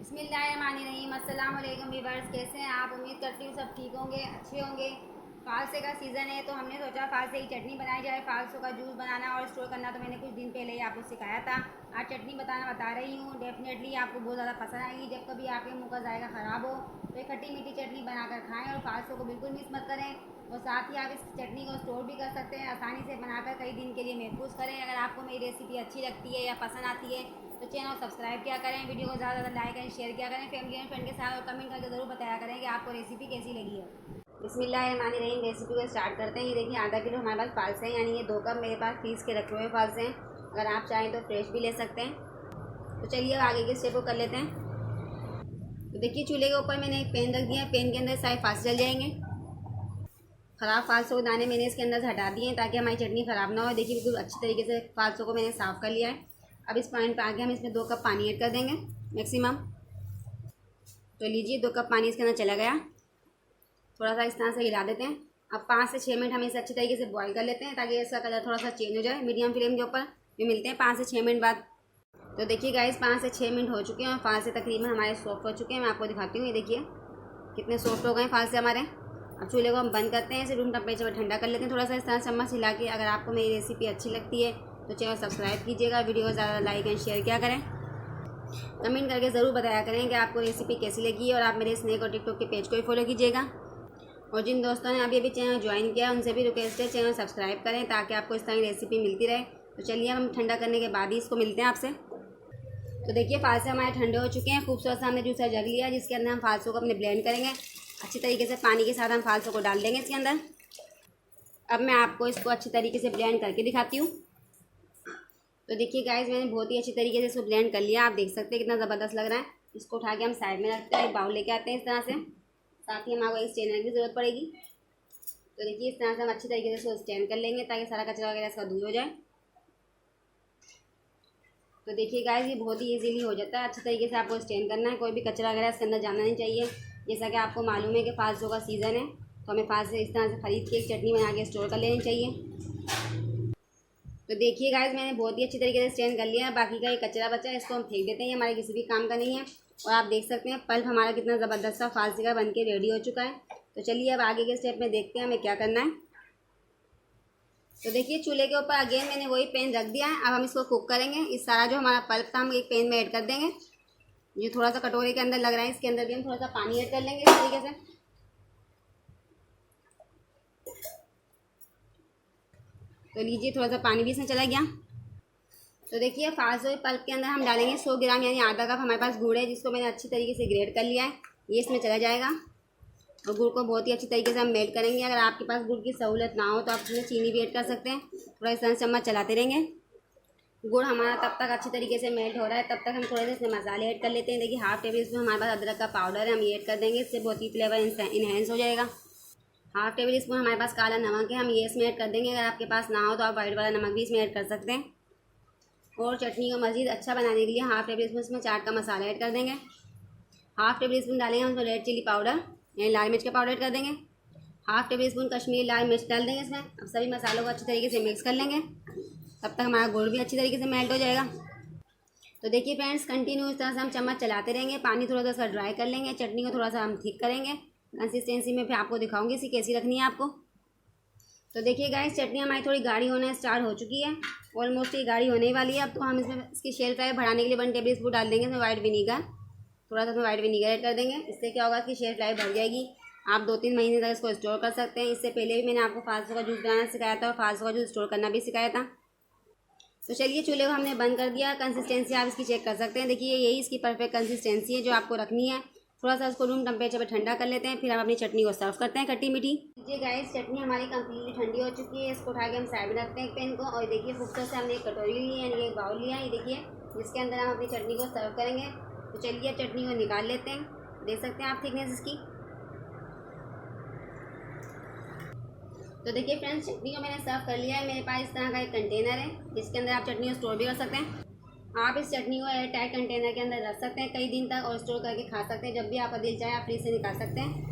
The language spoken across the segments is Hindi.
बिस्मिल्लाहिर्रहमानिर्रहीम। अस्सलाम वालेकुम व्यूअर्स, कैसे हैं आप? उम्मीद करती हूँ सब ठीक होंगे, अच्छे होंगे। फालसे का सीज़न है तो हमने सोचा फालसे की चटनी बनाई जाए। फालसों का जूस बनाना और स्टोर करना तो मैंने कुछ दिन पहले ही आपको सिखाया था। आज चटनी बताना बता रही हूँ। डेफिनेटली आपको बहुत ज़्यादा पसंद आएगी। जब कभी आपके मुँह का जायका ख़राब हो तो एक खट्टी मीठी चटनी बनाकर खाएँ और फालसों को बिल्कुल मिस मत करें। और साथ ही आप इस चटनी को स्टोर भी कर सकते हैं, आसानी से बनाकर कई दिन के लिए महफूज करें। अगर आपको मेरी रेसिपी अच्छी लगती है या पसंद आती है तो चैनल सब्सक्राइब किया करें, वीडियो को ज़्यादा से ज़्यादा लाइक एंड शेयर किया करें, फैमिली एंड फ्रेंड के साथ, और कमेंट करके ज़रूर बताया करें कि आपको रेसिपी कैसी लगी है। बिस्मिल्लाहिर्रहमानिर्रहीम। रेसिपी को स्टार्ट करते हैं। ये देखिए आधा किलो हमारे पास फालसे हैं, यानी ये 2 कप मेरे पास पीस के रखे हुए फालसे हैं। अगर आप चाहें तो फ्रेश भी ले सकते हैं। तो चलिए अब आगे के स्टेप को कर लेते हैं। तो देखिए चूल्हे के ऊपर मैंने एक पैन रख दिया है। पैन के अंदर सारे फालसे जल जाएंगे। ख़राब फालसों के दाने मैंने इसके अंदर से हटा दिए हैं ताकि हमारी चटनी ख़राब ना हो। देखिए बिल्कुल अच्छी तरीके से फालसों को मैंने साफ़ कर लिया है। अब इस पॉइंट पर आगे हम इसमें 2 कप पानी ऐड कर देंगे मैक्सिमम। तो लीजिए 2 कप पानी इसके अंदर चला गया। थोड़ा सा इस तरह से हिला देते हैं। अब 5 से 6 मिनट हम इसे अच्छी तरीके से बॉईल कर लेते हैं ताकि इसका कलर थोड़ा सा चेंज हो जाए। मीडियम फ्लेम के ऊपर भी मिलते हैं 5 से 6 मिनट बाद। तो देखिए गाइस 5 से 6 मिनट हो चुके हैं और फालसे तकरीबन हमारे सॉफ्ट हो चुके हैं। मैं आपको दिखाती हूँ, ये देखिए कितने सॉफ्ट हो गए फालसे हमारे। अब चूल्हे को हम बंद करते हैं, इसे रूम टेम्परेचर पर ठंडा कर लेते हैं थोड़ा सा इस तरह चम्मच हिला के। अगर आपको मेरी रेसिपी अच्छी लगती है तो चैनल सब्सक्राइब कीजिएगा, वीडियो को ज़्यादा लाइक एंड शेयर किया करें, कमेंट करके ज़रूर बताया करें कि आपको रेसिपी कैसी लगी। और आप मेरे स्नैक और टिकटॉक के पेज को भी फॉलो कीजिएगा। और जिन दोस्तों ने अभी चैनल ज्वाइन किया है उनसे भी रिक्वेस्ट है चैनल सब्सक्राइब करें ताकि आपको इस तरह की रेसिपी मिलती रहे। तो चलिए हम ठंडा करने के बाद ही इसको मिलते हैं आपसे। तो देखिए फालसे हमारे ठंडे हो चुके हैं। खूबसूरत सा हमने जूसर जग लिया जिसके अंदर हम फालसों को अपने ब्लेंड करेंगे अच्छी तरीके से। पानी के साथ हम फालसों को डाल देंगे इसके अंदर। अब मैं आपको इसको अच्छी तरीके से ब्लेंड करके दिखाती हूँ। तो देखिए गाइस मैंने बहुत ही अच्छी तरीके से इसको ब्लेंड कर लिया। आप देख सकते हैं कितना ज़बरदस्त लग रहा है। इसको उठा के हम साइड में रखते हैं, एक बाउल लेके आते हैं इस तरह से। साथ ही हमारे को एक स्ट्रेनर की ज़रूरत पड़ेगी। तो देखिए इस तरह से हम अच्छी तरीके से इसको स्टैंड कर लेंगे ताकि सारा कचरा वगैरह इसका दूर हो जाए। तो देखिए गाइस ये बहुत ही इजीली हो जाता है। अच्छी तरीके से आपको स्टैंड करना है, कोई भी कचरा वगैरह इसके अंदर जाना नहीं चाहिए। जैसा कि आपको मालूम है कि फालसों का सीज़न है तो हमें फालसे इस तरह से ख़रीद के एक चटनी बना के स्टोर कर लेनी चाहिए। तो देखिए गाइस मैंने बहुत ही अच्छी तरीके से स्टैंड कर लिया है। बाकी का ये कचरा बचा है इसको हम फेंक देते हैं, ये हमारे किसी भी काम का नहीं है। और आप देख सकते हैं पल्प हमारा कितना ज़बरदस्त सा फालसे का बन के रेडी हो चुका है। तो चलिए अब आगे के स्टेप में देखते हैं हमें क्या करना है। तो देखिए चूल्हे के ऊपर अगेन मैंने वही पैन रख दिया है। अब हम इसको कुक करेंगे। इस सारा जो हमारा पल्प था हम एक पैन में ऐड कर देंगे। ये थोड़ा सा कटोरे के अंदर लग रहा है, इसके अंदर भी हम थोड़ा सा पानी ऐड कर लेंगे इस तरीके से। तो लीजिए थोड़ा सा पानी भी इसमें चला गया। तो देखिए फालसो पल्प के अंदर हम डालेंगे 100 ग्राम यानी आधा कप हमारे पास गुड़ है जिसको मैंने अच्छी तरीके से ग्रेट कर लिया है। ये इसमें चला जाएगा और गुड़ को बहुत ही अच्छी तरीके से हम मेल्ट करेंगे। अगर आपके पास गुड़ की सहूलत ना हो तो आप इसमें चीनी भी ऐड कर सकते हैं। थोड़ा इस तरह चम्मच चलाते रहेंगे। गुड़ हमारा तब तक अच्छी तरीके से मेल्ट हो रहा है, तब तक हम थोड़े से इसमें मसाले ऐड कर लेते हैं। देखिए हाफ टेबल स्पून हमारे पास अदरक का पाउडर है, हम ये ऐड कर देंगे, इससे बहुत ही फ्लेवर इन्हेंस हो जाएगा। हाफ टेबल स्पून हमारे पास काला नमक है, हम ये इसमें ऐड कर देंगे। अगर आपके पास ना हो तो आप वाइट वाला नमक भी इसमें ऐड कर सकते हैं। और चटनी को मज़ीद अच्छा बनाने के लिए हाफ टेबल स्पून इसमें चाट का मसाला ऐड कर देंगे। हाफ टेबल स्पून डालेंगे हम इसमें रेड चिली पाउडर यानी लाल मिर्च का पाउडर ऐड कर देंगे। हाफ टेबल स्पून कश्मीरी लाल मिर्च डाल देंगे इसमें। अब सभी मसालों को अच्छी तरीके से मिक्स कर लेंगे, तब तक हमारा गुड़ भी अच्छी तरीके से मेल्ट हो जाएगा। तो देखिए फ्रेंड्स कंटिन्यू इस तरह से हम चम्मच चलाते रहेंगे। पानी थोड़ा सा ड्राई कर लेंगे, चटनी को थोड़ा सा हम थिक करेंगे। कंसिस्टेंसी में फिर आपको दिखाऊंगी इसी कैसी रखनी है आपको। तो देखिए गाइस चटनी हमारी थोड़ी गाढ़ी होना स्टार्ट हो चुकी है, ऑलमोस्ट ये गाढ़ी होने वाली है। अब तो हम इसमें इसकी शेल्फ लाइफ बढ़ाने के लिए 1 टेबल स्पून डाल देंगे इसमें वाइट विनीगर। थोड़ा सा इसमें वाइट विनीगर ऐड कर देंगे, इससे क्या होगा इसकी शेल्फ लाइफ बढ़ जाएगी। आप 2-3 महीने तक इसको स्टोर कर सकते हैं। इससे पहले भी मैंने आपको फालसों का जूस बनाना सिखाया था और फालसों का जूस स्टोर करना भी सिखाया था। तो चलिए चूल्हे को हमने बंद कर दिया। कंसिस्टेंसी आप इसकी चेक कर सकते हैं। देखिए यही इसकी परफेक्ट कंसिस्टेंसी है जो आपको रखनी है। थोड़ा सा इसको रूम टेम्परेचर पर ठंडा कर लेते हैं, फिर हम अपनी चटनी को सर्व करते हैं खट्टी मीठी। देखिए गाइस चटनी हमारी कंप्लीटली ठंडी हो चुकी है। इसको उठा के हम साइड में रखते हैं एक पैन को। और देखिए खूबसूरत से हमने एक कटोरी ली है यानी एक बाउल लिया है, ये देखिए जिसके अंदर हम अपनी चटनी को सर्व करेंगे। तो चलिए चटनी को निकाल लेते हैं। देख सकते हैं आप थिकनेस इसकी। तो देखिए फ्रेंड्स चटनी को मैंने सर्व कर लिया है। मेरे पास इस तरह का एक कंटेनर है जिसके अंदर आप चटनी को स्टोर भी कर सकते हैं। आप इस चटनी को एयर टाइट कंटेनर के अंदर रख सकते हैं कई दिन तक और स्टोर करके खा सकते हैं। जब भी आपका दिल चाहे आप फ्रिज से निकाल सकते हैं।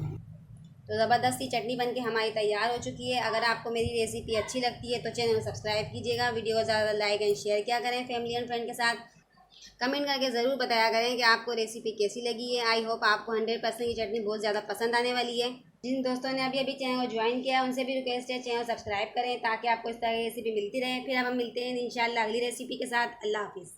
तो ज़बरदस्त सी चटनी बनके हमारी तैयार हो चुकी है। अगर आपको मेरी रेसिपी अच्छी लगती है तो चैनल को सब्सक्राइब कीजिएगा, वीडियो को ज़्यादा लाइक एंड शेयर किया करें फैमिली एंड फ्रेंड के साथ। कमेंट करके ज़रूर बताया करें कि आपको रेसिपी कैसी लगी है। आई होप आपको 100% ये चटनी बहुत ज़्यादा पसंद आने वाली है। जिन दोस्तों ने अभी अभी चैनल को ज्वाइन किया है उनसे भी रिक्वेस्ट है चैनल सब्सक्राइब करें ताकि आपको इस तरह की रेसिपी मिलती रहे। फिर अब हम मिलते हैं इंशाल्लाह अगली रेसिपी के साथ। अल्लाह हाफिज़।